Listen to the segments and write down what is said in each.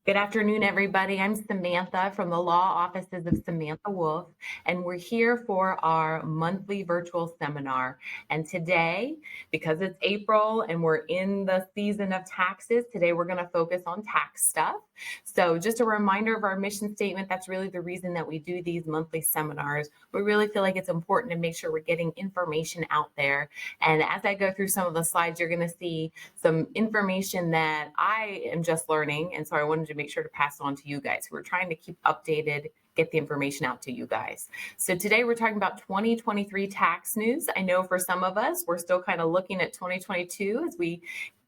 Good afternoon, everybody. I'm Samantha from the law offices of Samantha Wolfe, and we're here for our monthly virtual seminar. And today, because it's April and we're in the season of taxes, today we're going to focus on tax stuff. So just a reminder of our mission statement, that's really the reason that we do these monthly seminars. We really feel like it's important to make sure we're getting information out there. And as I go through some of the slides, you're going to see some information that I am just learning. And so I wanted to make sure to pass it on to you guys. We're trying to keep updated, get the information out to you guys. So today we're talking about 2023 tax news. I know for some of us, we're still kind of looking at 2022 as we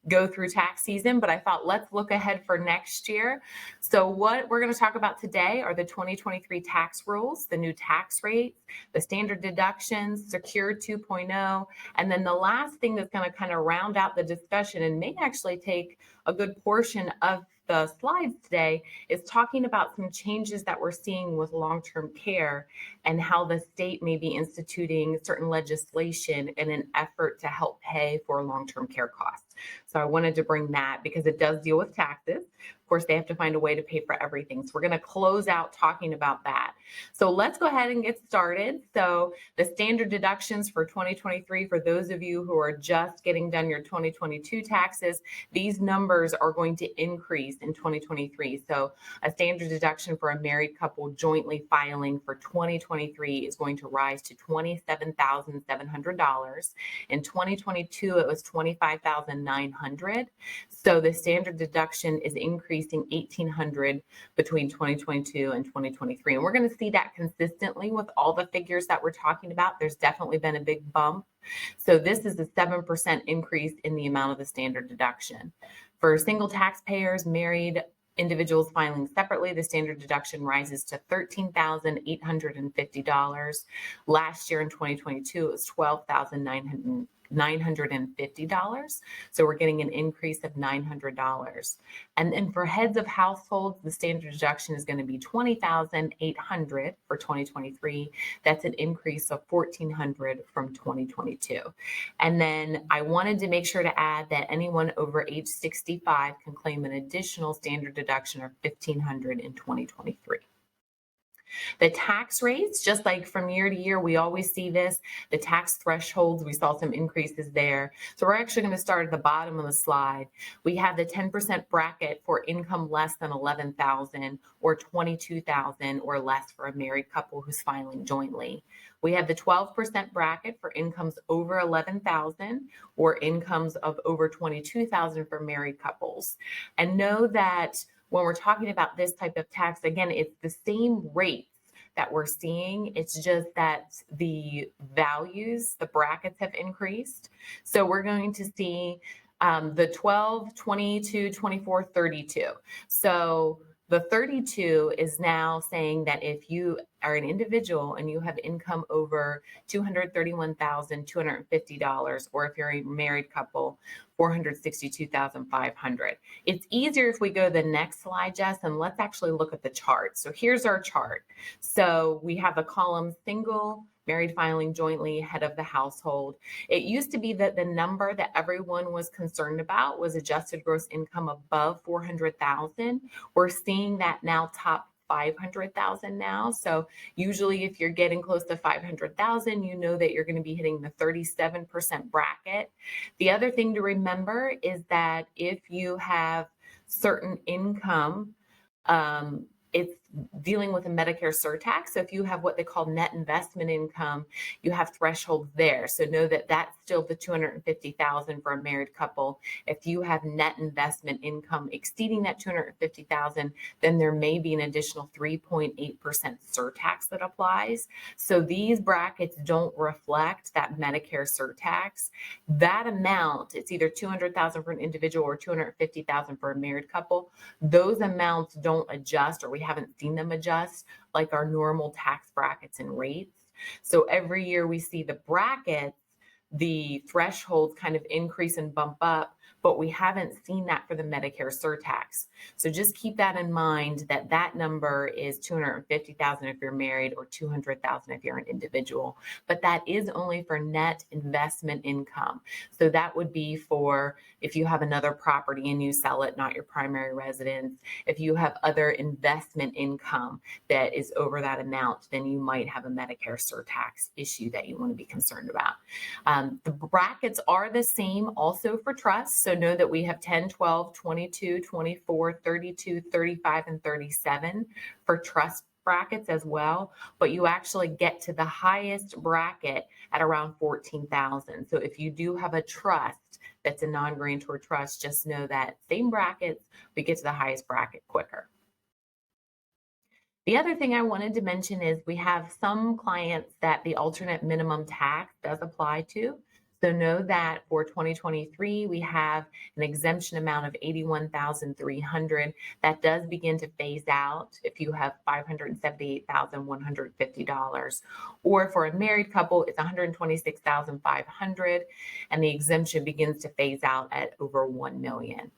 go through tax season, but I thought let's look ahead for next year. So what we're going to talk about today are the 2023 tax rules, the new tax rates, the standard deductions, Secured 2.0, and then the last thing that's going to kind of round out the discussion and may actually take a good portion of the slides today is talking about some changes that we're seeing with long-term care and how the state may be instituting certain legislation in an effort to help pay for long-term care costs. So I wanted to bring that because it does deal with taxes. Of course, they have to find a way to pay for everything. So we're going to close out talking about that. So let's go ahead and get started. So the standard deductions for 2023, for those of you who are just getting done your 2022 taxes, these numbers are going to increase in 2023. So a standard deduction for a married couple jointly filing for 2023 is going to rise to $27,700. In 2022, it was $25,900. So the standard deduction is increasing $1,800 between 2022 and 2023. And we're going to see that consistently with all the figures that we're talking about. There's definitely been a big bump. So this is a 7% increase in the amount of the standard deduction. For single taxpayers, married individuals filing separately, the standard deduction rises to $13,850. Last year in 2022, it was $12,950. So we're getting an increase of $900. And then for heads of households, the standard deduction is going to be $20,800 for 2023. That's an increase of $1,400 from 2022. And then I wanted to make sure to add that anyone over age 65 can claim an additional standard deduction of $1,500 in 2023. The tax rates, just like from year to year, we always see this. The tax thresholds, we saw some increases there. So we're actually going to start at the bottom of the slide. We have the 10% bracket for income less than $11,000 or $22,000 or less for a married couple who's filing jointly. We have the 12% bracket for incomes over $11,000 or incomes of over $22,000 for married couples. And know that when we're talking about this type of tax, again, it's the same rates that we're seeing. It's just that the values, the brackets have increased. So we're going to see the 12, 22, 24, 32. So the 32 is now saying that if you are an individual and you have income over $231,250, or if you're a married couple, $462,500. It's easier if we go to the next slide, Jess, and let's actually look at the chart. So here's our chart. So we have a column single, married filing jointly, head of the household. It used to be that the number that everyone was concerned about was adjusted gross income above $400,000. We're seeing that now top $500,000 now. So usually if you're getting close to $500,000, you know that you're going to be hitting the 37% bracket. The other thing to remember is that if you have certain income, it's dealing with a Medicare surtax. So if you have what they call net investment income, you have thresholds there. So know that that's still the $250,000 for a married couple. If you have net investment income exceeding that $250,000, then there may be an additional 3.8% surtax that applies. So these brackets don't reflect that Medicare surtax. That amount, it's either $200,000 for an individual or $250,000 for a married couple. Those amounts don't adjust, or we haven't seen them adjust like our normal tax brackets and rates. So every year we see the brackets, the thresholds kind of increase and bump up, but we haven't seen that for the Medicare surtax. So just keep that in mind, that that number is 250,000 if you're married or 200,000 if you're an individual, but that is only for net investment income. So that would be for if you have another property and you sell it, not your primary residence. If you have other investment income that is over that amount, then you might have a Medicare surtax issue that you want to be concerned about. The brackets are the same also for trusts. So know that we have 10, 12, 22, 24, 32, 35, and 37 for trust brackets as well, but you actually get to the highest bracket at around 14,000. So if you do have a trust that's a non-grantor trust, just know that same brackets, we get to the highest bracket quicker. The other thing I wanted to mention is we have some clients that the alternate minimum tax does apply to. So know that for 2023, we have an exemption amount of $81,300 that does begin to phase out if you have $578,150. Or for a married couple, it's $126,500, and the exemption begins to phase out at over $1 million.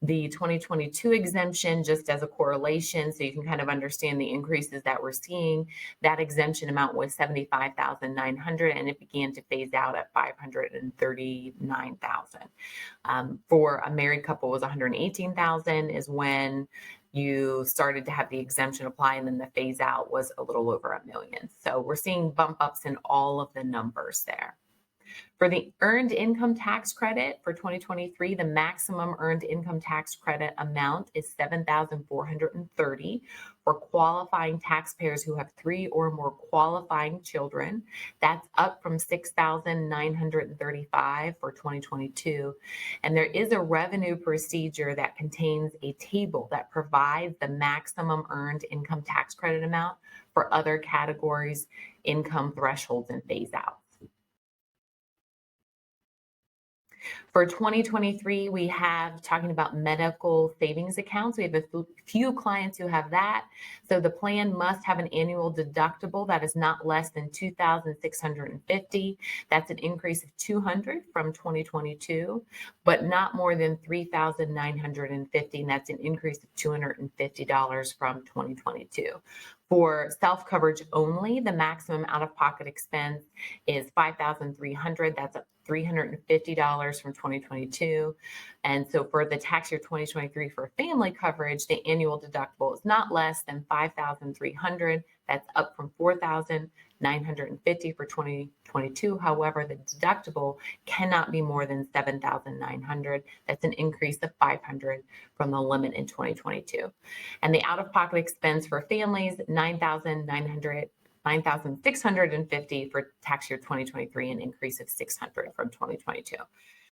The 2022 exemption, just as a correlation, so you can kind of understand the increases that we're seeing, that exemption amount was $75,900 and it began to phase out at $539,000. For a married couple, it was $118,000 is when you started to have the exemption apply, and then the phase out was a little over $1 million. So we're seeing bump ups in all of the numbers there. For the earned income tax credit for 2023, the maximum earned income tax credit amount is $7,430 for qualifying taxpayers who have 3 or more qualifying children. That's up from $6,935 for 2022. And there is a revenue procedure that contains a table that provides the maximum earned income tax credit amount for other categories, income thresholds, and phase outs. For 2023, we have talking about medical savings accounts. We have a few clients who have that. So the plan must have an annual deductible that is not less than $2,650. That's an increase of $200 from 2022, but not more than $3,950. And that's an increase of $250 from 2022. For self-coverage only, the maximum out-of-pocket expense is $5,300. That's up $350 from 2022. And so for the tax year 2023 for family coverage, the annual deductible is not less than $5,300. That's up from $4,950 for 2022. However, the deductible cannot be more than $7,900. That's an increase of $500 from the limit in 2022. And the out-of-pocket expense for families, $9,650 for tax year 2023, an increase of $600 from 2022.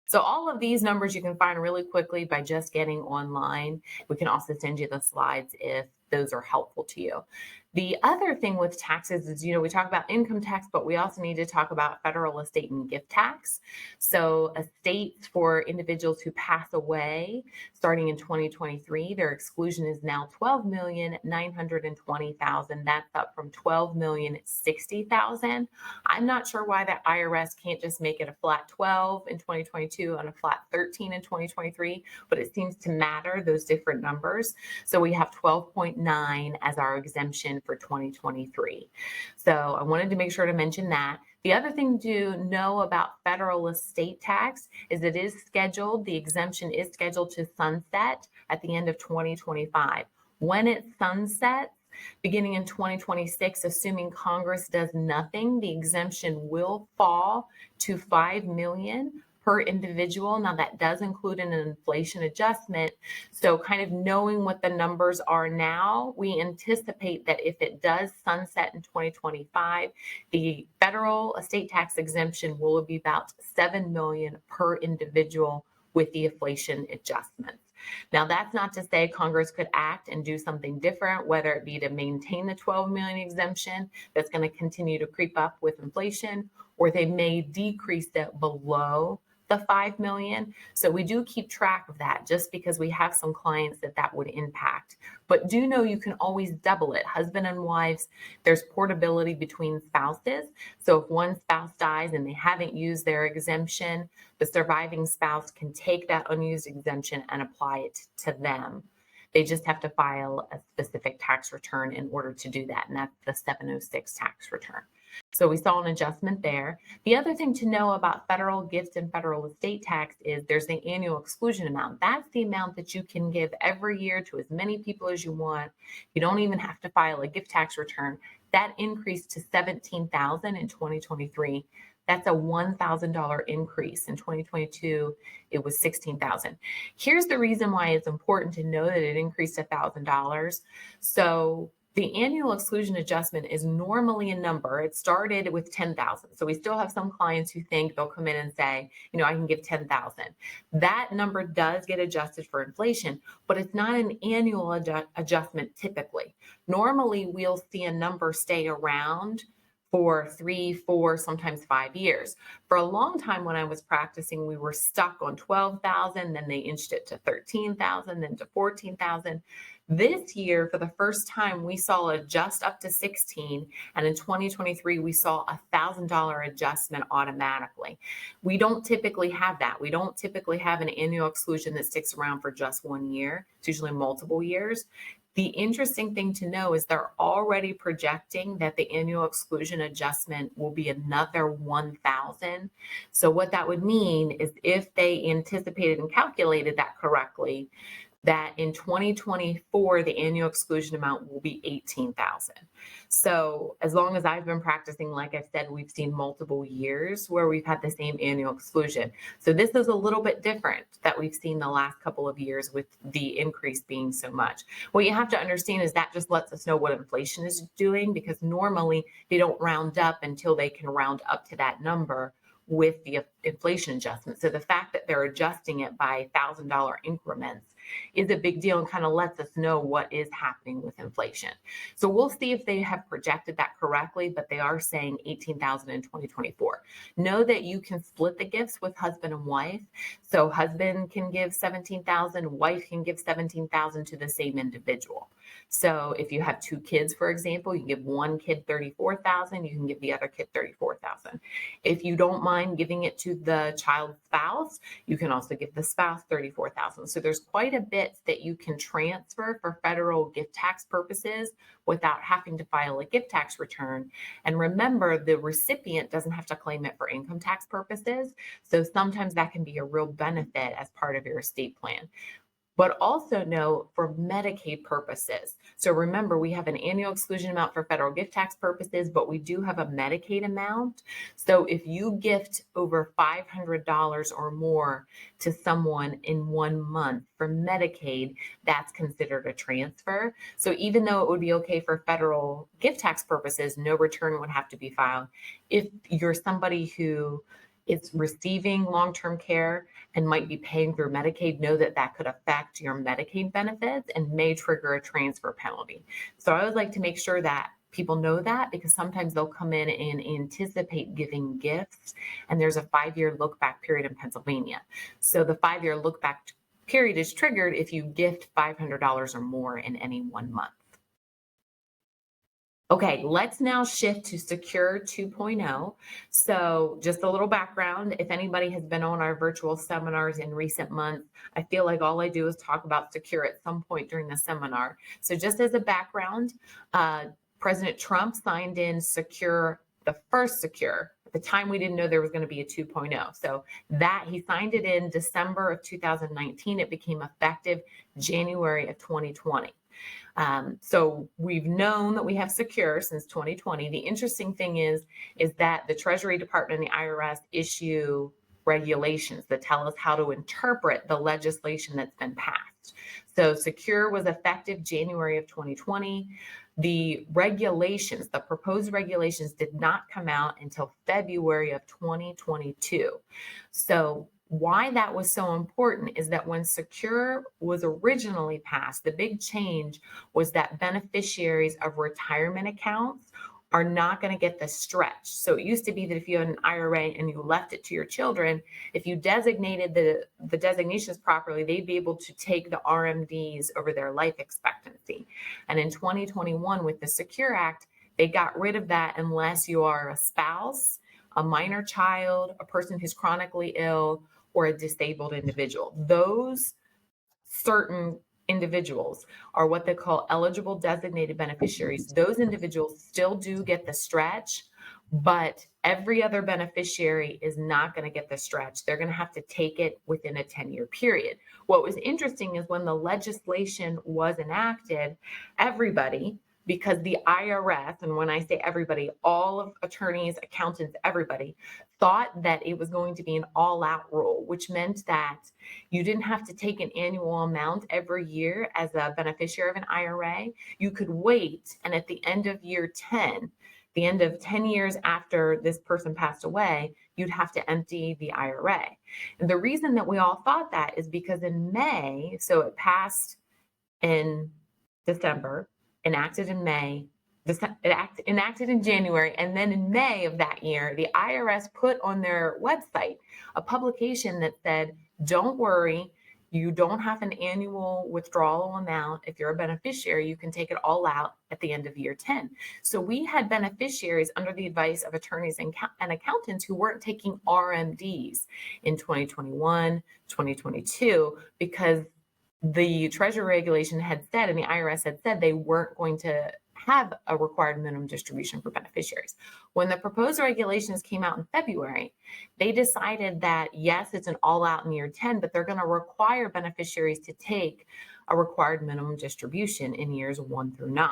So all of these numbers you can find really quickly by just getting online. We can also send you the slides if those are helpful to you. The other thing with taxes is, we talk about income tax, but we also need to talk about federal estate and gift tax. So estates for individuals who pass away starting in 2023, their exclusion is now $12,920,000. That's up from $12,060,000. I'm not sure why the IRS can't just make it a flat 12 in 2022 and a flat 13 in 2023, but it seems to matter, those different numbers. So we have 12.9 as our exemption for 2023. So I wanted to make sure to mention that. The other thing to know about federal estate tax is the exemption is scheduled to sunset at the end of 2025. When it sunsets, beginning in 2026, assuming Congress does nothing, the exemption will fall to $5 million per individual. Now that does include an inflation adjustment. So kind of knowing what the numbers are now, we anticipate that if it does sunset in 2025, the federal estate tax exemption will be about $7 million per individual with the inflation adjustments. Now, that's not to say Congress could act and do something different, whether it be to maintain the 12 million exemption that's going to continue to creep up with inflation, or they may decrease it below the 5 million. So we do keep track of that just because we have some clients that would impact. But do know you can always double it. Husband and wives, there's portability between spouses. So if one spouse dies and they haven't used their exemption, the surviving spouse can take that unused exemption and apply it to them. They just have to file a specific tax return in order to do that, and that's the 706 tax return. So we saw an adjustment there. The other thing to know about federal gift and federal estate tax is there's the annual exclusion amount. That's the amount that you can give every year to as many people as you want. You don't even have to file a gift tax return. That increased to $17,000 in 2023. That's a $1,000 increase. In 2022, it was $16,000. Here's the reason why it's important to know that it increased $1,000. So the annual exclusion adjustment is normally a number. It started with 10,000. So we still have some clients who think they'll come in and say, I can give 10,000. That number does get adjusted for inflation, but it's not an annual adjustment typically. Normally, we'll see a number stay around for 3, 4, sometimes 5 years. For a long time when I was practicing, we were stuck on 12,000, then they inched it to 13,000, then to 14,000. This year, for the first time, we saw it adjust up to 16, and in 2023, we saw a $1,000 adjustment automatically. We don't typically have that. We don't typically have an annual exclusion that sticks around for just 1 year. It's usually multiple years. The interesting thing to know is they're already projecting that the annual exclusion adjustment will be another 1,000. So what that would mean is if they anticipated and calculated that correctly, that in 2024, the annual exclusion amount will be 18,000. So as long as I've been practicing, like I've said, we've seen multiple years where we've had the same annual exclusion. So this is a little bit different that we've seen the last couple of years with the increase being so much. What you have to understand is that just lets us know what inflation is doing, because normally they don't round up until they can round up to that number with the inflation adjustment. So the fact that they're adjusting it by $1,000 increments is a big deal and kind of lets us know what is happening with inflation. So we'll see if they have projected that correctly, but they are saying 18,000 in 2024. Know that you can split the gifts with husband and wife. So husband can give 17,000, wife can give 17,000 to the same individual. So if you have 2 kids, for example, you give one kid 34,000, you can give the other kid 34,000. If you don't mind giving it to the child's spouse, you can also give the spouse 34,000. So there's quite a bit that you can transfer for federal gift tax purposes without having to file a gift tax return. And remember, the recipient doesn't have to claim it for income tax purposes. So sometimes that can be a real benefit as part of your estate plan. But also know for Medicaid purposes. So remember, we have an annual exclusion amount for federal gift tax purposes, but we do have a Medicaid amount. So if you gift over $500 or more to someone in 1 month for Medicaid, that's considered a transfer. So even though it would be okay for federal gift tax purposes, no return would have to be filed. If you're somebody who is receiving long-term care and might be paying through Medicaid, know that that could affect your Medicaid benefits and may trigger a transfer penalty. So I would like to make sure that people know that, because sometimes they'll come in and anticipate giving gifts, and there's a 5-year look-back period in Pennsylvania. So the 5-year look-back period is triggered if you gift $500 or more in any 1 month. Okay, let's now shift to Secure 2.0. So just a little background, if anybody has been on our virtual seminars in recent months, I feel like all I do is talk about Secure at some point during the seminar. So just as a background, President Trump signed in Secure, the first Secure. At the time, we didn't know there was going to be a 2.0. So that he signed it in December of 2019. It became effective January of 2020. So we've known that we have Secure since 2020. The interesting thing is that the Treasury Department and the IRS issue regulations that tell us how to interpret the legislation that's been passed. So Secure was effective January of 2020. The regulations, the proposed regulations, did not come out until February of 2022. So why that was so important is that when Secure was originally passed, the big change was that beneficiaries of retirement accounts are not going to get the stretch. So it used to be that if you had an IRA and you left it to your children, if you designated the designations properly, they'd be able to take the RMDs over their life expectancy. And in 2021, with the Secure Act, they got rid of that unless you are a spouse, a minor child, a person who's chronically ill, or a disabled individual. Those certain individuals are what they call eligible designated beneficiaries. Those individuals still do get the stretch, but every other beneficiary is not going to get the stretch. They're going to have to take it within a 10-year period. What was interesting is when the legislation was enacted, everybody, because the IRS, and when I say everybody, all of attorneys, accountants, everybody, thought that it was going to be an all-out rule, which meant that you didn't have to take an annual amount every year as a beneficiary of an IRA. You could wait, and at the end of year 10, the end of 10 years after this person passed away, you'd have to empty the IRA. And the reason that we all thought that is because in May, so it passed in December, enacted in May, enacted in January, and then in May of that year, the IRS put on their website a publication that said, don't worry, you don't have an annual withdrawal amount. If you're a beneficiary, you can take it all out at the end of year 10. So we had beneficiaries under the advice of attorneys and accountants who weren't taking RMDs in 2021, 2022, because the Treasury regulation had said, and the IRS had said, they weren't going to have a required minimum distribution for beneficiaries. When the proposed regulations came out in February, they decided that, yes, it's an all-out in year 10, but they're going to require beneficiaries to take a required minimum distribution in years 1 through 9.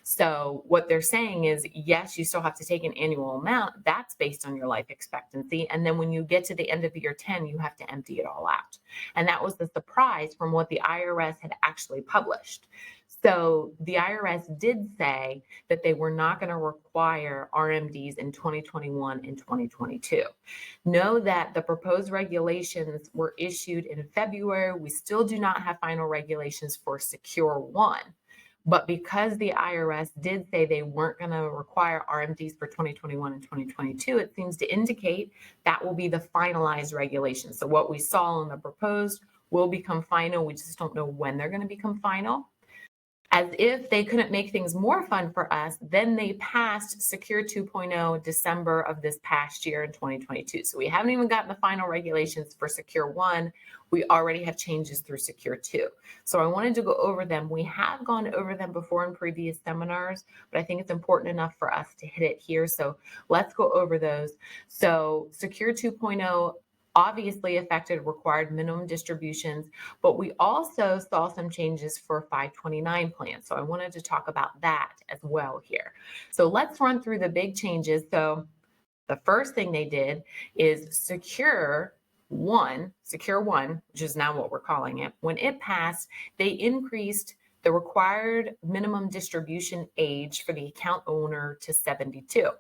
So what they're saying is, yes, you still have to take an annual amount. That's based on your life expectancy. And then when you get to the end of year 10, you have to empty it all out. And that was the surprise from what the IRS had actually published. So the IRS did say that they were not going to require RMDs in 2021 and 2022. Know that the proposed regulations were issued in February. We still do not have final regulations for Secure One. But because the IRS did say they weren't going to require RMDs for 2021 and 2022, it seems to indicate that will be the finalized regulation. So what we saw in the proposed will become final. We just don't know when they're going to become final. As if they couldn't make things more fun for us, then they passed Secure 2.0 December of this past year in 2022. So we haven't even gotten the final regulations for Secure 1. We already have changes through Secure 2. So I wanted to go over them. We have gone over them before in previous seminars, but I think it's important enough for us to hit it here. So let's go over those. So Secure 2.0 obviously affected required minimum distributions, but we also saw some changes for 529 plans. So I wanted to talk about that as well here. So let's run through the big changes. So the first thing they did is Secure One, which is now what we're calling it. When it passed, they increased the required minimum distribution age for the account owner to 72.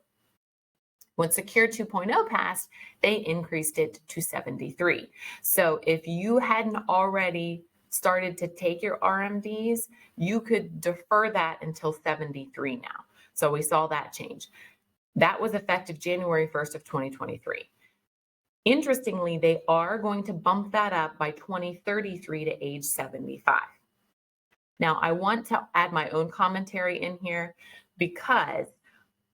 When Secure 2.0 passed, they increased it to 73. So if you hadn't already started to take your RMDs, you could defer that until 73 now. So we saw that change. That was effective January 1st of 2023. Interestingly, they are going to bump that up by 2033 to age 75. Now, I want to add my own commentary in here because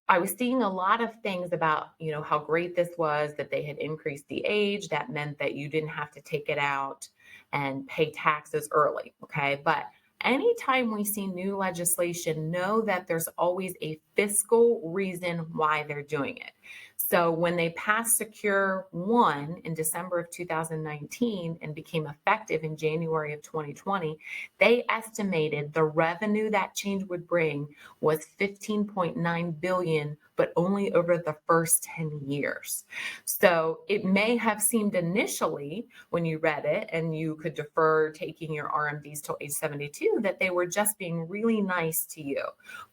I was seeing a lot of things about, how great this was, that they had increased the age. That meant that you didn't have to take it out and pay taxes early, okay? But anytime we see new legislation, know that there's always a fiscal reason why they're doing it. So when they passed Secure One in December of 2019 and became effective in January of 2020, they estimated the revenue that change would bring was $15.9 billion, but only over the first 10 years. So it may have seemed initially when you read it and you could defer taking your RMDs till age 72 that they were just being really nice to you.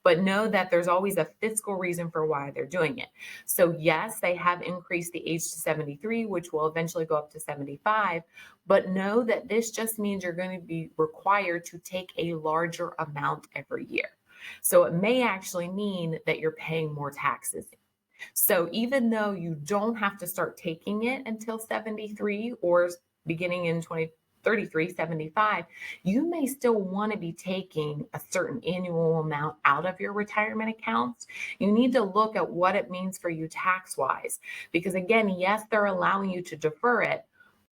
But know that there's always a fiscal reason for why they're doing it. So yes, they have increased the age to 73, which will eventually go up to 75. But know that this just means you're going to be required to take a larger amount every year. So it may actually mean that you're paying more taxes. So even though you don't have to start taking it until 73 or beginning in 2033, 75, you may still want to be taking a certain annual amount out of your retirement accounts. You need to look at what it means for you tax wise, because again, yes, they're allowing you to defer it,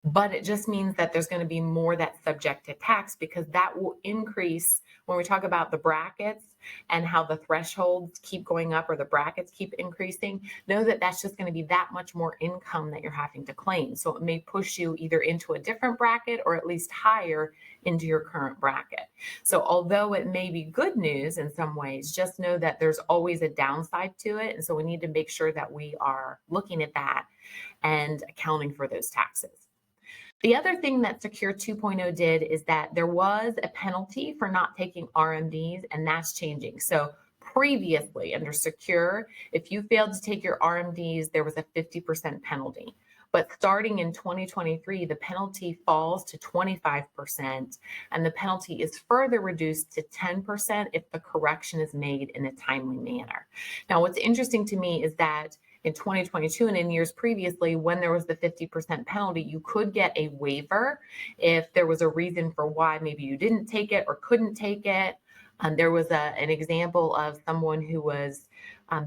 but it just means that there's going to be more that's subject to tax, because that will increase when we talk about the brackets and how the thresholds keep going up or the brackets keep increasing. Know that that's just going to be that much more income that you're having to claim. So it may push you either into a different bracket or at least higher into your current bracket. So although it may be good news in some ways, just know that there's always a downside to it. And so we need to make sure that we are looking at that and accounting for those taxes. The other thing that Secure 2.0 did is that there was a penalty for not taking RMDs, and that's changing. So previously under Secure, if you failed to take your RMDs, there was a 50% penalty. But starting in 2023, the penalty falls to 25%, and the penalty is further reduced to 10% if the correction is made in a timely manner. Now, what's interesting to me is that in 2022 and in years previously, when there was the 50% penalty, you could get a waiver if there was a reason for why maybe you didn't take it or couldn't take it. There was an example of someone who was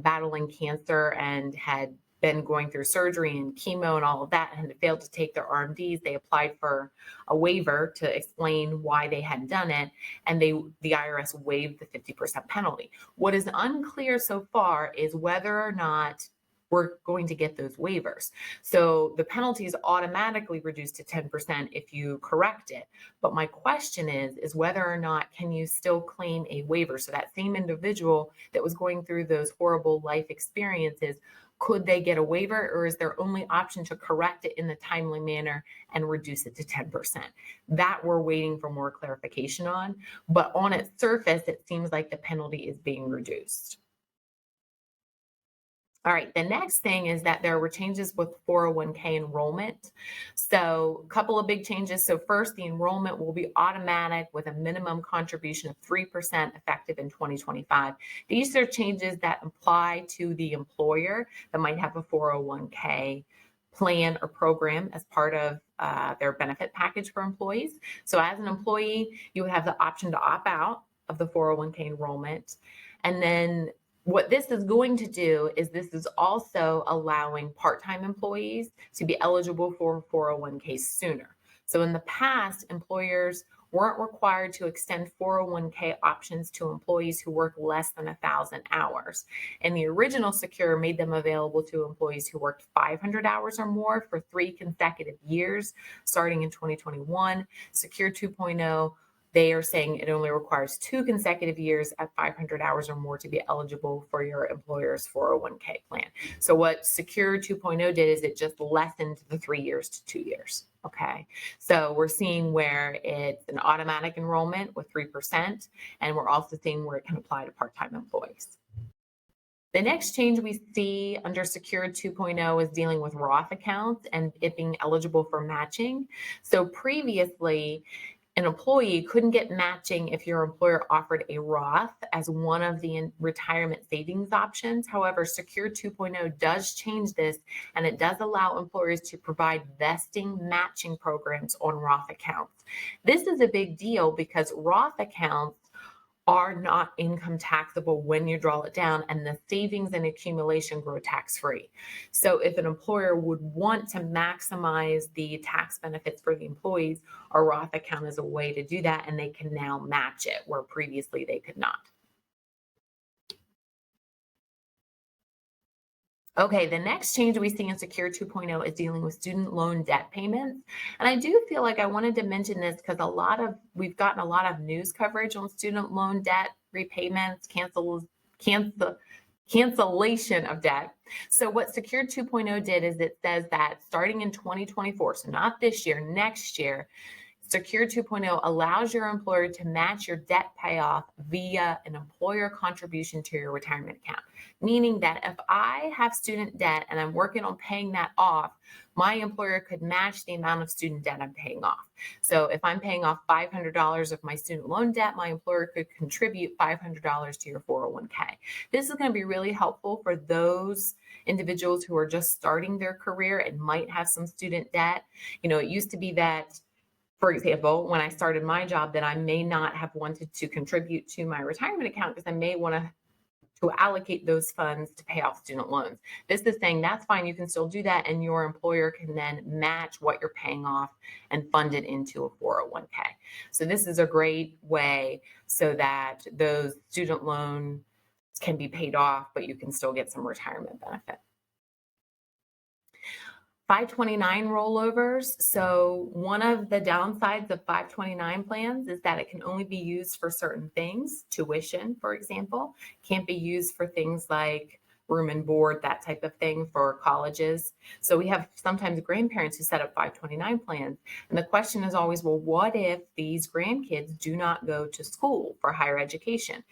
battling cancer and had been going through surgery and chemo and all of that and had failed to take their RMDs. They applied for a waiver to explain why they hadn't done it, and the IRS waived the 50% penalty. What is unclear so far is whether or not we're going to get those waivers. So the penalty is automatically reduced to 10% if you correct it. But my question is whether or not can you still claim a waiver? So that same individual that was going through those horrible life experiences, could they get a waiver, or is their only option to correct it in the timely manner and reduce it to 10%? That we're waiting for more clarification on. But on its surface, it seems like the penalty is being reduced. All right, the next thing is that there were changes with 401k enrollment. So a couple of big changes. So first, the enrollment will be automatic with a minimum contribution of 3% effective in 2025. These are changes that apply to the employer that might have a 401k plan or program as part of their benefit package for employees. So as an employee, you would have the option to opt out of the 401k enrollment. And then what this is going to do is this is also allowing part-time employees to be eligible for 401k sooner. So in the past, employers weren't required to extend 401k options to employees who work less than 1,000 hours. And the original Secure made them available to employees who worked 500 hours or more for 3 consecutive years, starting in 2021. Secure 2.0, they are saying it only requires 2 consecutive years at 500 hours or more to be eligible for your employer's 401k plan. So what Secure 2.0 did is it just lessened the 3 years to 2 years. Okay. So we're seeing where it's an automatic enrollment with 3%, and we're also seeing where it can apply to part-time employees. The next change we see under Secure 2.0 is dealing with Roth accounts and it being eligible for matching. So previously, an employee couldn't get matching if your employer offered a Roth as one of the retirement savings options. However, Secure 2.0 does change this, and it does allow employers to provide vesting matching programs on Roth accounts. This is a big deal because Roth accounts are not income taxable when you draw it down, and the savings and accumulation grow tax-free. So if an employer would want to maximize the tax benefits for the employees, a Roth account is a way to do that, and they can now match it where previously they could not. Okay, the next change we see in Secure 2.0 is dealing with student loan debt payments. And I do feel like I wanted to mention this because we've gotten a lot of news coverage on student loan debt repayments, cancellation of debt. So what Secure 2.0 did is it says that starting in 2024, so not this year, next year, Secure 2.0 allows your employer to match your debt payoff via an employer contribution to your retirement account. Meaning that if I have student debt and I'm working on paying that off, my employer could match the amount of student debt I'm paying off. So if I'm paying off $500 of my student loan debt, my employer could contribute $500 to your 401k. This is going to be really helpful for those individuals who are just starting their career and might have some student debt. It used to be that, for example, when I started my job, that I may not have wanted to contribute to my retirement account because I may want to allocate those funds to pay off student loans. This is saying that's fine. You can still do that, and your employer can then match what you're paying off and fund it into a 401k. So this is a great way so that those student loans can be paid off, but you can still get some retirement benefit. 529 rollovers. So one of the downsides of 529 plans is that it can only be used for certain things. Tuition, for example, can't be used for things like room and board, that type of thing for colleges. So we have sometimes grandparents who set up 529 plans. And the question is always, well, what if these grandkids do not go to school for higher education?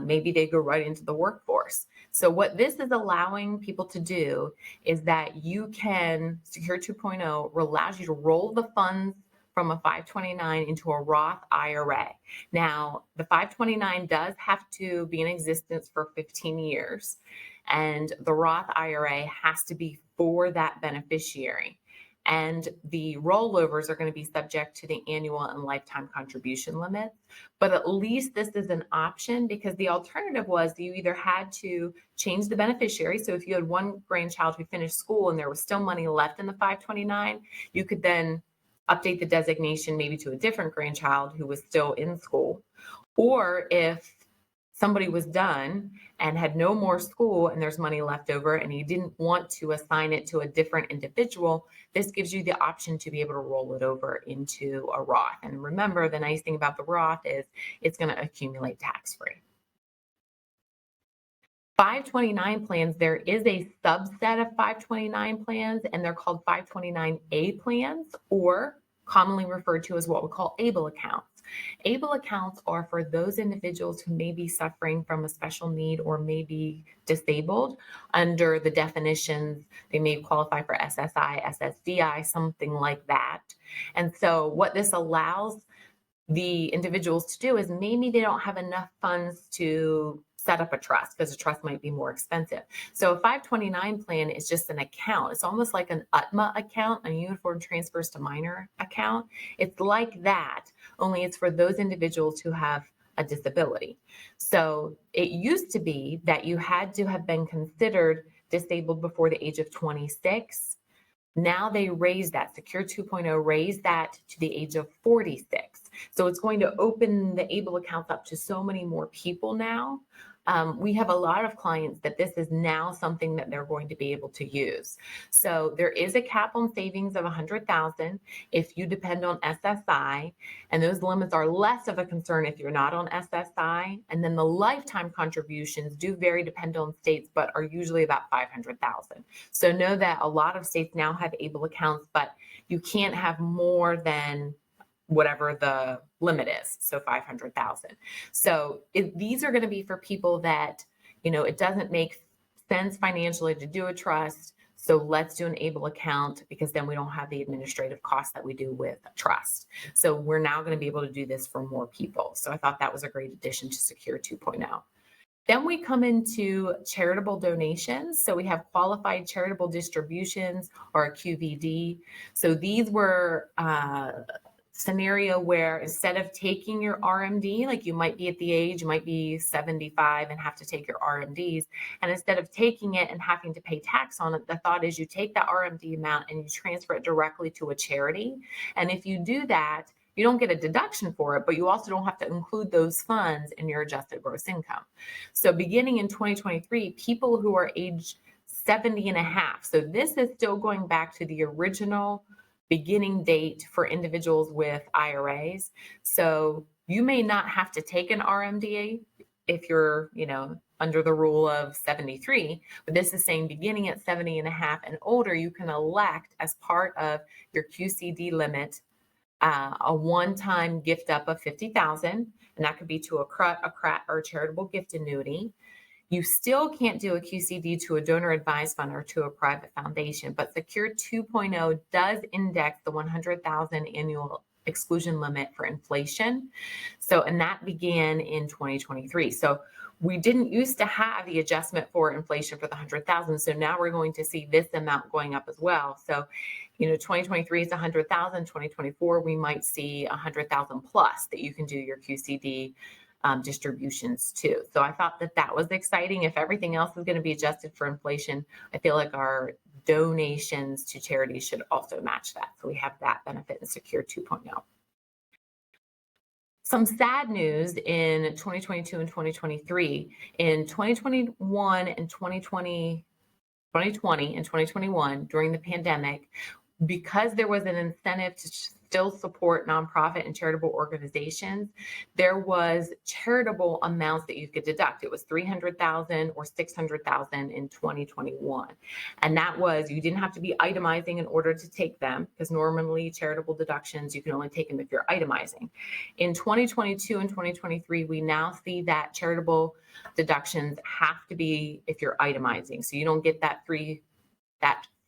Maybe they go right into the workforce. So what this is allowing people to do is that you can, Secure 2.0 allows you to roll the funds from a 529 into a Roth IRA. Now, the 529 does have to be in existence for 15 years, and the Roth IRA has to be for that beneficiary. And the rollovers are going to be subject to the annual and lifetime contribution limits. But at least this is an option, because the alternative was you either had to change the beneficiary. So if you had one grandchild who finished school and there was still money left in the 529, you could then update the designation maybe to a different grandchild who was still in school. Or if somebody was done and had no more school and there's money left over and you didn't want to assign it to a different individual, this gives you the option to be able to roll it over into a Roth. And remember, the nice thing about the Roth is it's going to accumulate tax-free. 529 plans, there is a subset of 529 plans, and they're called 529A plans, or commonly referred to as what we call ABLE accounts. ABLE accounts are for those individuals who may be suffering from a special need or may be disabled. Under the definitions, they may qualify for SSI, SSDI, something like that. And so what this allows the individuals to do is maybe they don't have enough funds to set up a trust, because a trust might be more expensive. So a 529 plan is just an account. It's almost like an UTMA account, a uniform transfers to minor account. It's like that, only it's for those individuals who have a disability. So it used to be that you had to have been considered disabled before the age of 26. Now they raised that, Secure 2.0 raised that to the age of 46. So it's going to open the ABLE accounts up to so many more people now. We have a lot of clients that this is now something that they're going to be able to use. So there is a cap on savings of $100,000 if you depend on SSI, and those limits are less of a concern if you're not on SSI. And then the lifetime contributions do vary depending on states, but are usually about $500,000. So know that a lot of states now have ABLE accounts, but you can't have more than whatever the limit is, so 500,000. So these are going to be for people that, it doesn't make sense financially to do a trust. So let's do an ABLE account, because then we don't have the administrative costs that we do with a trust. So we're now going to be able to do this for more people. So I thought that was a great addition to Secure 2.0. Then we come into charitable donations. So we have qualified charitable distributions, or a QVD. So these were scenario where instead of taking your RMD, like you might be at the age, you might be 75 and have to take your RMDs, and instead of taking it and having to pay tax on it, the thought is you take that RMD amount and you transfer it directly to a charity. And if you do that, you don't get a deduction for it, but you also don't have to include those funds in your adjusted gross income. So beginning in 2023, people who are age 70 and a half, so this is still going back to the original beginning date for individuals with IRAs. So you may not have to take an RMDA if you're, under the rule of 73, but this is saying beginning at 70 and a half and older, you can elect as part of your QCD limit a one-time gift up of $50,000, and that could be to a CRAT or charitable gift annuity. You still can't do a QCD to a donor advised fund or to a private foundation, but Secure 2.0 does index the 100,000 annual exclusion limit for inflation. So, and that began in 2023. So we didn't used to have the adjustment for inflation for the 100,000. So now we're going to see this amount going up as well. So, 2023 is 100,000. 2024, we might see 100,000 plus that you can do your QCD distributions too. So I thought that was exciting. If everything else is going to be adjusted for inflation, I feel like our donations to charities should also match that. So we have that benefit in Secure 2.0. Some sad news in 2022 and 2023. In 2021 and 2020 and 2021, during the pandemic, because there was an incentive to still support nonprofit and charitable organizations, there was charitable amounts that you could deduct. It was $300,000 or $600,000 in 2021. And that was, you didn't have to be itemizing in order to take them, because normally charitable deductions, you can only take them if you're itemizing. In 2022 and 2023, we now see that charitable deductions have to be if you're itemizing. So you don't get that free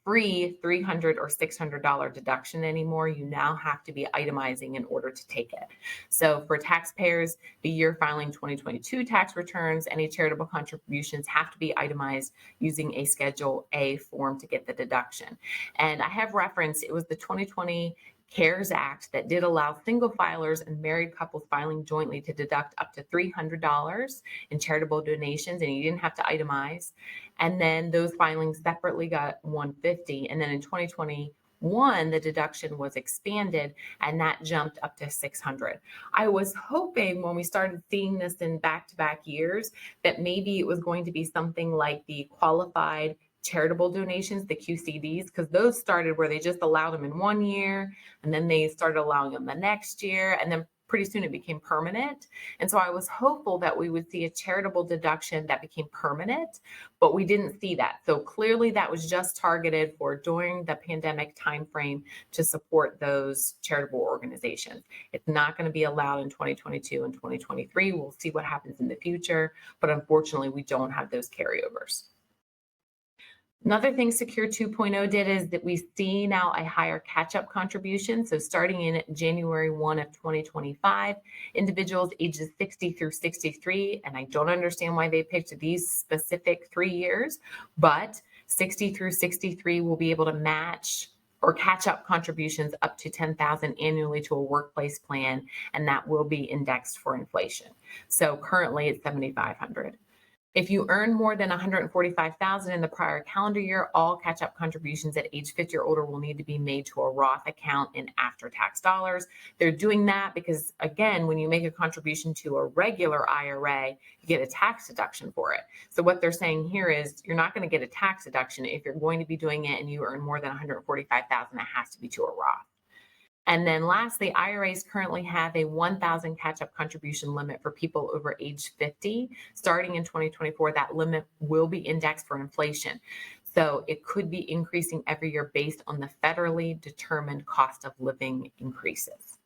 $300 or $600 deduction anymore. You now have to be itemizing in order to take it. So for taxpayers, the year filing 2022 tax returns, any charitable contributions have to be itemized using a Schedule A form to get the deduction. And I have referenced, it was the 2020 CARES Act that did allow single filers and married couples filing jointly to deduct up to $300 in charitable donations, and you didn't have to itemize. And then those filings separately got $150. And then in 2021, the deduction was expanded, and that jumped up to $600. I was hoping when we started seeing this in back-to-back years that maybe it was going to be something like the qualified charitable donations, the QCDs, because those started where they just allowed them in one year, and then they started allowing them the next year, and then pretty soon it became permanent. And so I was hopeful that we would see a charitable deduction that became permanent, but we didn't see that. So clearly that was just targeted for during the pandemic timeframe to support those charitable organizations. It's not going to be allowed in 2022 and 2023. We'll see what happens in the future, but unfortunately we don't have those carryovers. Another thing Secure 2.0 did is that we see now a higher catch-up contribution. So starting in January 1 of 2025, individuals ages 60 through 63, and I don't understand why they picked these specific 3 years, but 60 through 63 will be able to match or catch up contributions up to $10,000 annually to a workplace plan, and that will be indexed for inflation. So currently it's $7,500. If you earn more than $145,000 in the prior calendar year, all catch-up contributions at age 50 or older will need to be made to a Roth account in after-tax dollars. They're doing that because, again, when you make a contribution to a regular IRA, you get a tax deduction for it. So what they're saying here is you're not going to get a tax deduction if you're going to be doing it and you earn more than $145,000. It has to be to a Roth. And then lastly, IRAs currently have a 1,000 catch-up contribution limit for people over age 50. Starting in 2024, that limit will be indexed for inflation. So it could be increasing every year based on the federally determined cost of living increases.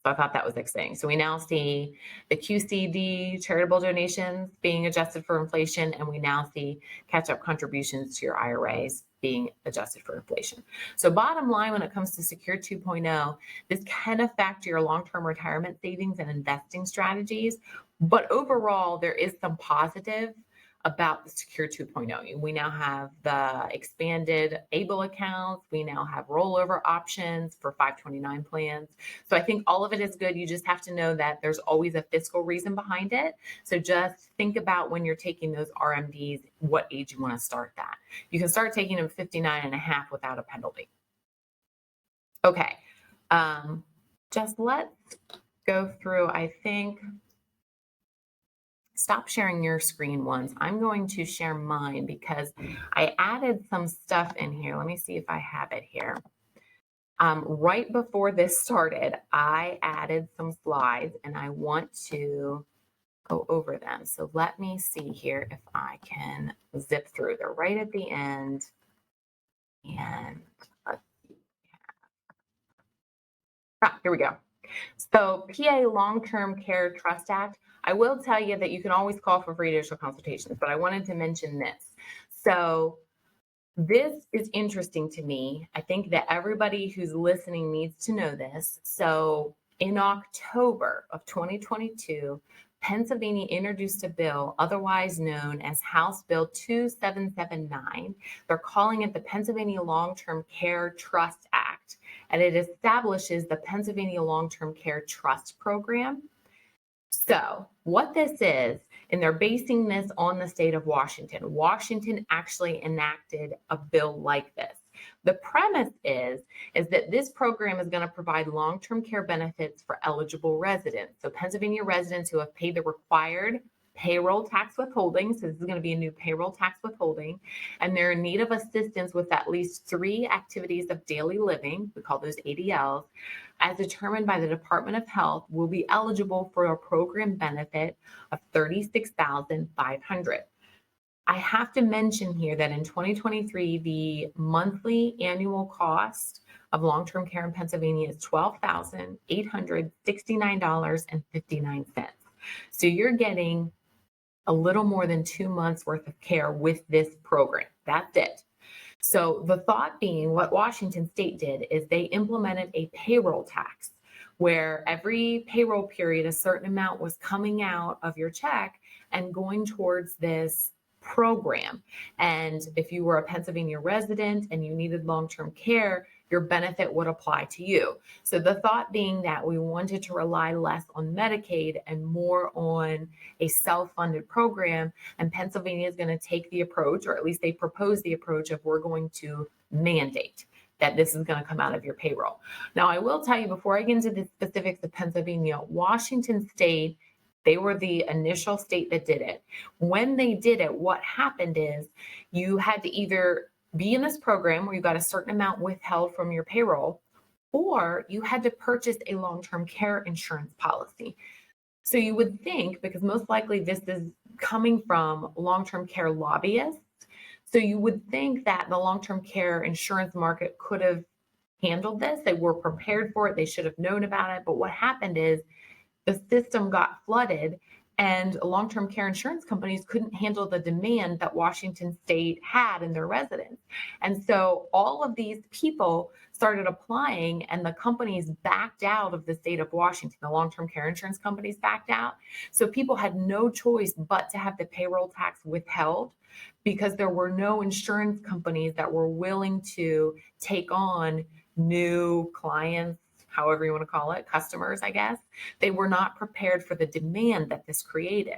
So I thought that was exciting. So we now see the QCD charitable donations being adjusted for inflation, and we now see catch-up contributions to your IRAs being adjusted for inflation. So bottom line, when it comes to Secure 2.0, this can affect your long-term retirement savings and investing strategies, but overall, there is some positive about the Secure 2.0. We now have the expanded ABLE accounts. We now have rollover options for 529 plans. So I think all of it is good. You just have to know that there's always a fiscal reason behind it. So just think about when you're taking those RMDs, what age you want to start that. You can start taking them 59 and a half without a penalty. Okay, just let's go through, I think. Stop sharing your screen once. I'm going to share mine because I added some stuff in here. Let me see if I have it here. Right before this started, I added some slides and I want to go over them. So let me see here if I can zip through. They're right at the end. And let's see. Here we go. So PA Long-Term Care Trust Act, I will tell you that you can always call for free initial consultations, but I wanted to mention this. So this is interesting to me. I think that everybody who's listening needs to know this. So in October of 2022, Pennsylvania introduced a bill otherwise known as House Bill 2779. They're calling it the Pennsylvania Long-Term Care Trust Act, and it establishes the Pennsylvania Long-Term Care Trust Program. So what this is, and they're basing this on the state of Washington. Washington actually enacted a bill like this. The premise is that this program is going to provide long-term care benefits for eligible residents. So Pennsylvania residents who have paid the required payroll tax withholding, so this is going to be a new payroll tax withholding, and they're in need of assistance with at least 3 activities of daily living, we call those ADLs, as determined by the Department of Health, will be eligible for a program benefit of $36,500. I have to mention here that in 2023, the monthly annual cost of long-term care in Pennsylvania is $12,869.59. So you're getting a little more than 2 months worth of care with this program. That's it. So the thought being, what Washington State did is they implemented a payroll tax where every payroll period, a certain amount was coming out of your check and going towards this program. And if you were a Pennsylvania resident and you needed long-term care, your benefit would apply to you. So the thought being that we wanted to rely less on Medicaid and more on a self-funded program, and Pennsylvania is going to take the approach, or at least they propose the approach of we're going to mandate that this is going to come out of your payroll. Now, I will tell you before I get into the specifics of Pennsylvania, Washington State, they were the initial state that did it. When they did it, what happened is you had to either be in this program where you got a certain amount withheld from your payroll, or you had to purchase a long-term care insurance policy. So you would think, because most likely this is coming from long-term care lobbyists, so you would think that the long-term care insurance market could have handled this. They were prepared for it. They should have known about it. But what happened is the system got flooded and long-term care insurance companies couldn't handle the demand that Washington State had in their residents. And so all of these people started applying and the companies backed out of the state of Washington. The long-term care insurance companies backed out. So people had no choice but to have the payroll tax withheld because there were no insurance companies that were willing to take on new clients, however you want to call it, customers, I guess. They were not prepared for the demand that this created.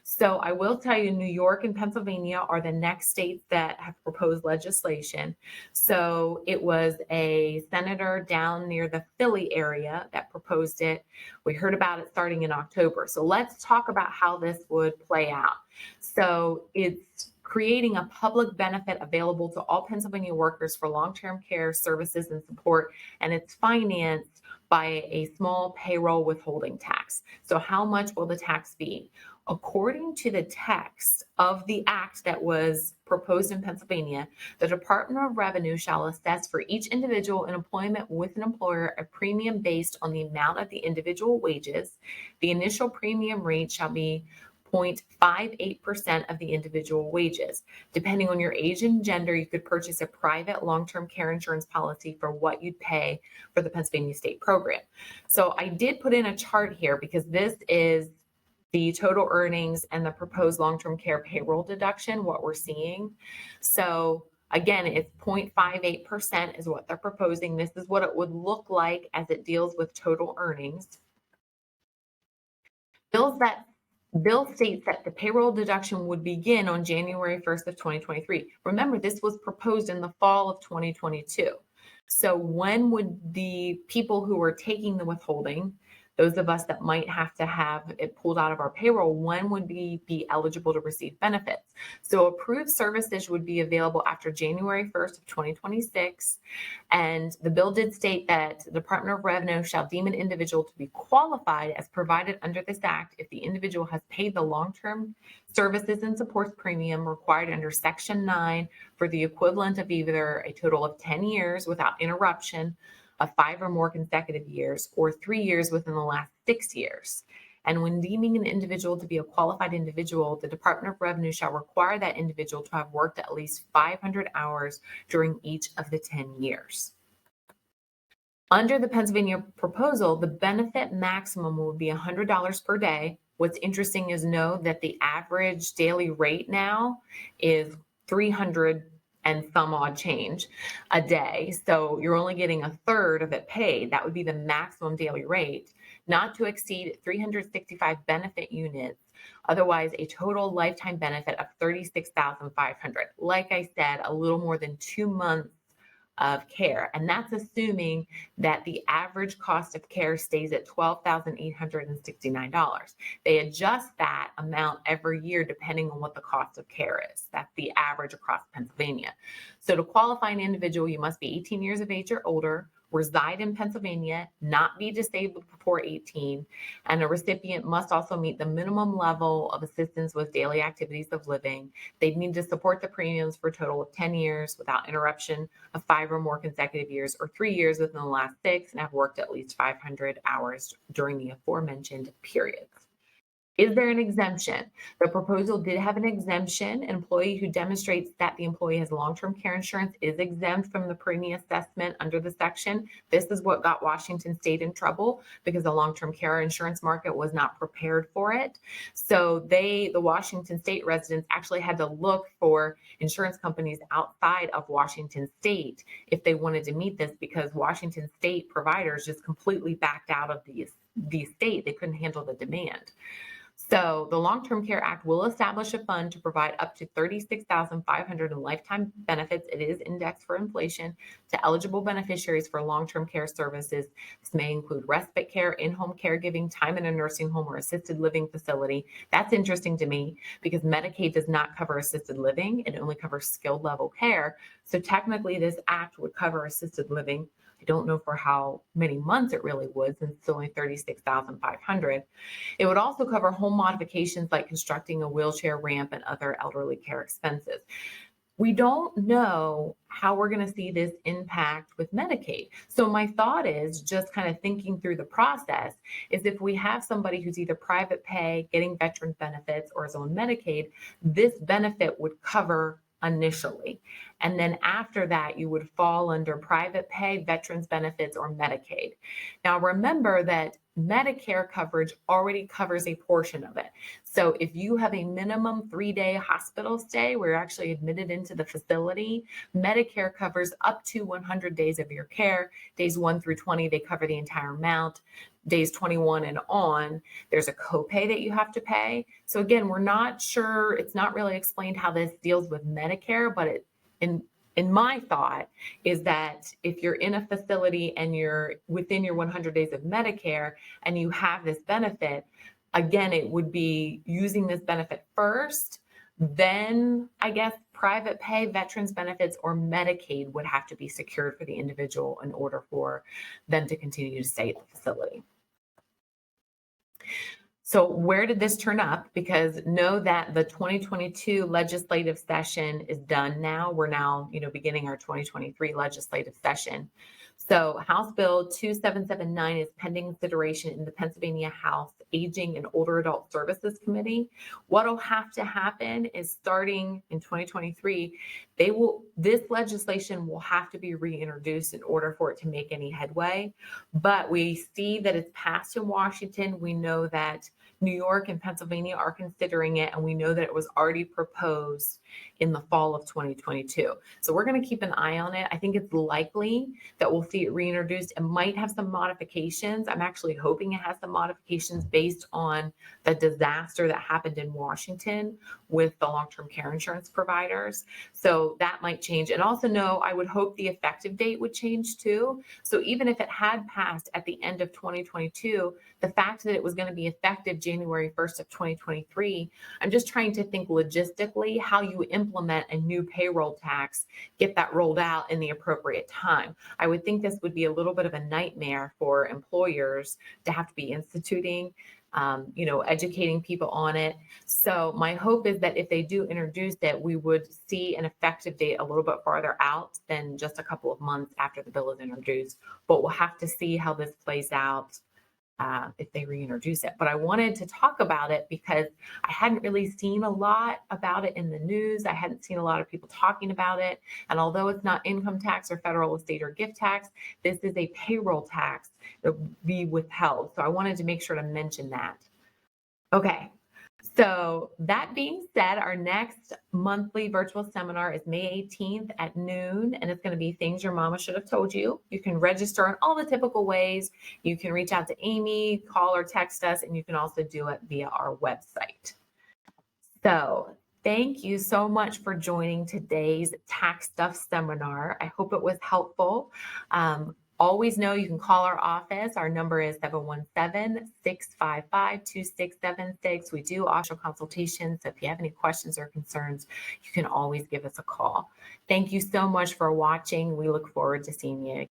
So I will tell you, New York and Pennsylvania are the next states that have proposed legislation. So it was a senator down near the Philly area that proposed it. We heard about it starting in October. So let's talk about how this would play out. So it's creating a public benefit available to all Pennsylvania workers for long-term care services and support, and it's financed by a small payroll withholding tax. So how much will the tax be? According to the text of the act that was proposed in Pennsylvania, the Department of Revenue shall assess for each individual in employment with an employer a premium based on the amount of the individual wages. The initial premium rate shall be 0.58% of the individual wages. Depending on your age and gender, you could purchase a private long-term care insurance policy for what you'd pay for the Pennsylvania state program. So I did put in a chart here because this is the total earnings and the proposed long-term care payroll deduction, what we're seeing. So again, it's 0.58% is what they're proposing. This is what it would look like as it deals with total earnings. Bill states that the payroll deduction would begin on January 1st of 2023. Remember, this was proposed in the fall of 2022. So when would the people who are taking the withholding, those of us that might have to have it pulled out of our payroll, when would we be eligible to receive benefits? So approved services would be available after January 1st of 2026. And the bill did state that the Department of Revenue shall deem an individual to be qualified as provided under this act if the individual has paid the long-term services and supports premium required under Section 9 for the equivalent of either a total of 10 years without interruption of 5 or more consecutive years or 3 years within the last 6 years. And when deeming an individual to be a qualified individual, the Department of Revenue shall require that individual to have worked at least 500 hours during each of the 10 years. Under the Pennsylvania proposal, the benefit maximum will be $100 per day. What's interesting is know that the average daily rate now is 300 and some odd change a day. So you're only getting a third of it paid. That would be the maximum daily rate, not to exceed 365 benefit units. Otherwise, a total lifetime benefit of $36,500. Like I said, a little more than 2 months of care. And that's assuming that the average cost of care stays at $12,869. They adjust that amount every year depending on what the cost of care is. That's the average across Pennsylvania. So to qualify an individual, you must be 18 years of age or older, reside in Pennsylvania, not be disabled before 18, and a recipient must also meet the minimum level of assistance with daily activities of living. They need to support the premiums for a total of 10 years without interruption of 5 or more consecutive years or 3 years within the last 6 and have worked at least 500 hours during the aforementioned periods. Is there an exemption? The proposal did have an exemption. An employee who demonstrates that the employee has long-term care insurance is exempt from the premium assessment under the section. This is what got Washington State in trouble because the long-term care insurance market was not prepared for it. So the Washington State residents actually had to look for insurance companies outside of Washington State if they wanted to meet this, because Washington State providers just completely backed out of the state. They couldn't handle the demand. So the Long-Term Care Act will establish a fund to provide up to $36,500 in lifetime benefits. It is indexed for inflation to eligible beneficiaries for long-term care services. This may include respite care, in-home caregiving, time in a nursing home or assisted living facility. That's interesting to me because Medicaid does not cover assisted living. It only covers skilled level care. So technically this act would cover assisted living. I don't know for how many months it really would, since it's only $36,500. It would also cover home modifications like constructing a wheelchair ramp and other elderly care expenses. We don't know how we're going to see this impact with Medicaid. So my thought is, just kind of thinking through the process, is if we have somebody who's either private pay, getting veteran benefits, or is on Medicaid, this benefit would cover initially. And then after that, you would fall under private pay, veterans benefits, or Medicaid. Now, remember that Medicare coverage already covers a portion of it. So if you have a minimum 3-day hospital stay where you're actually admitted into the facility, Medicare covers up to 100 days of your care. Days 1 through 20, they cover the entire amount. Days 21 and on, there's a copay that you have to pay. So again, we're not sure, it's not really explained how this deals with Medicare, but in my thought is that if you're in a facility and you're within your 100 days of Medicare and you have this benefit, again, it would be using this benefit first, then I guess private pay, veterans benefits, or Medicaid would have to be secured for the individual in order for them to continue to stay at the facility. So where did this turn up? Because know that the 2022 legislative session is done now. We're now, beginning our 2023 legislative session. So House Bill 2779 is pending consideration in the Pennsylvania House Aging and Older Adult Services Committee. What will have to happen is, starting in 2023, this legislation will have to be reintroduced in order for it to make any headway. But we see that it's passed in Washington. We know that New York and Pennsylvania are considering it, and we know that it was already proposed in the fall of 2022. So we're going to keep an eye on it. I think it's likely that we'll see it reintroduced. It might have some modifications. I'm actually hoping it has some modifications based on the disaster that happened in Washington with the long-term care insurance providers. So that might change. And also I would hope the effective date would change too. So even if it had passed at the end of 2022, the fact that it was going to be effective January 1st of 2023, I'm just trying to think logistically how you implement a new payroll tax, get that rolled out in the appropriate time. I would think this would be a little bit of a nightmare for employers to have to be instituting educating people on it. So my hope is that if they do introduce it, we would see an effective date a little bit farther out than just a couple of months after the bill is introduced. But we'll have to see how this plays out if they reintroduce it. But I wanted to talk about it because I hadn't really seen a lot about it in the news. I hadn't seen a lot of people talking about it. And although it's not income tax or federal estate or gift tax, this is a payroll tax that will be withheld. So I wanted to make sure to mention that. Okay. So that being said, our next monthly virtual seminar is May 18th at noon, and it's going to be things your mama should have told you. You can register in all the typical ways. You can reach out to Amy, call or text us, and you can also do it via our website. So thank you so much for joining today's Tax Stuff seminar. I hope it was helpful. Always know you can call our office. Our number is 717-655-2676. We do offer consultations. So if you have any questions or concerns, you can always give us a call. Thank you so much for watching. We look forward to seeing you.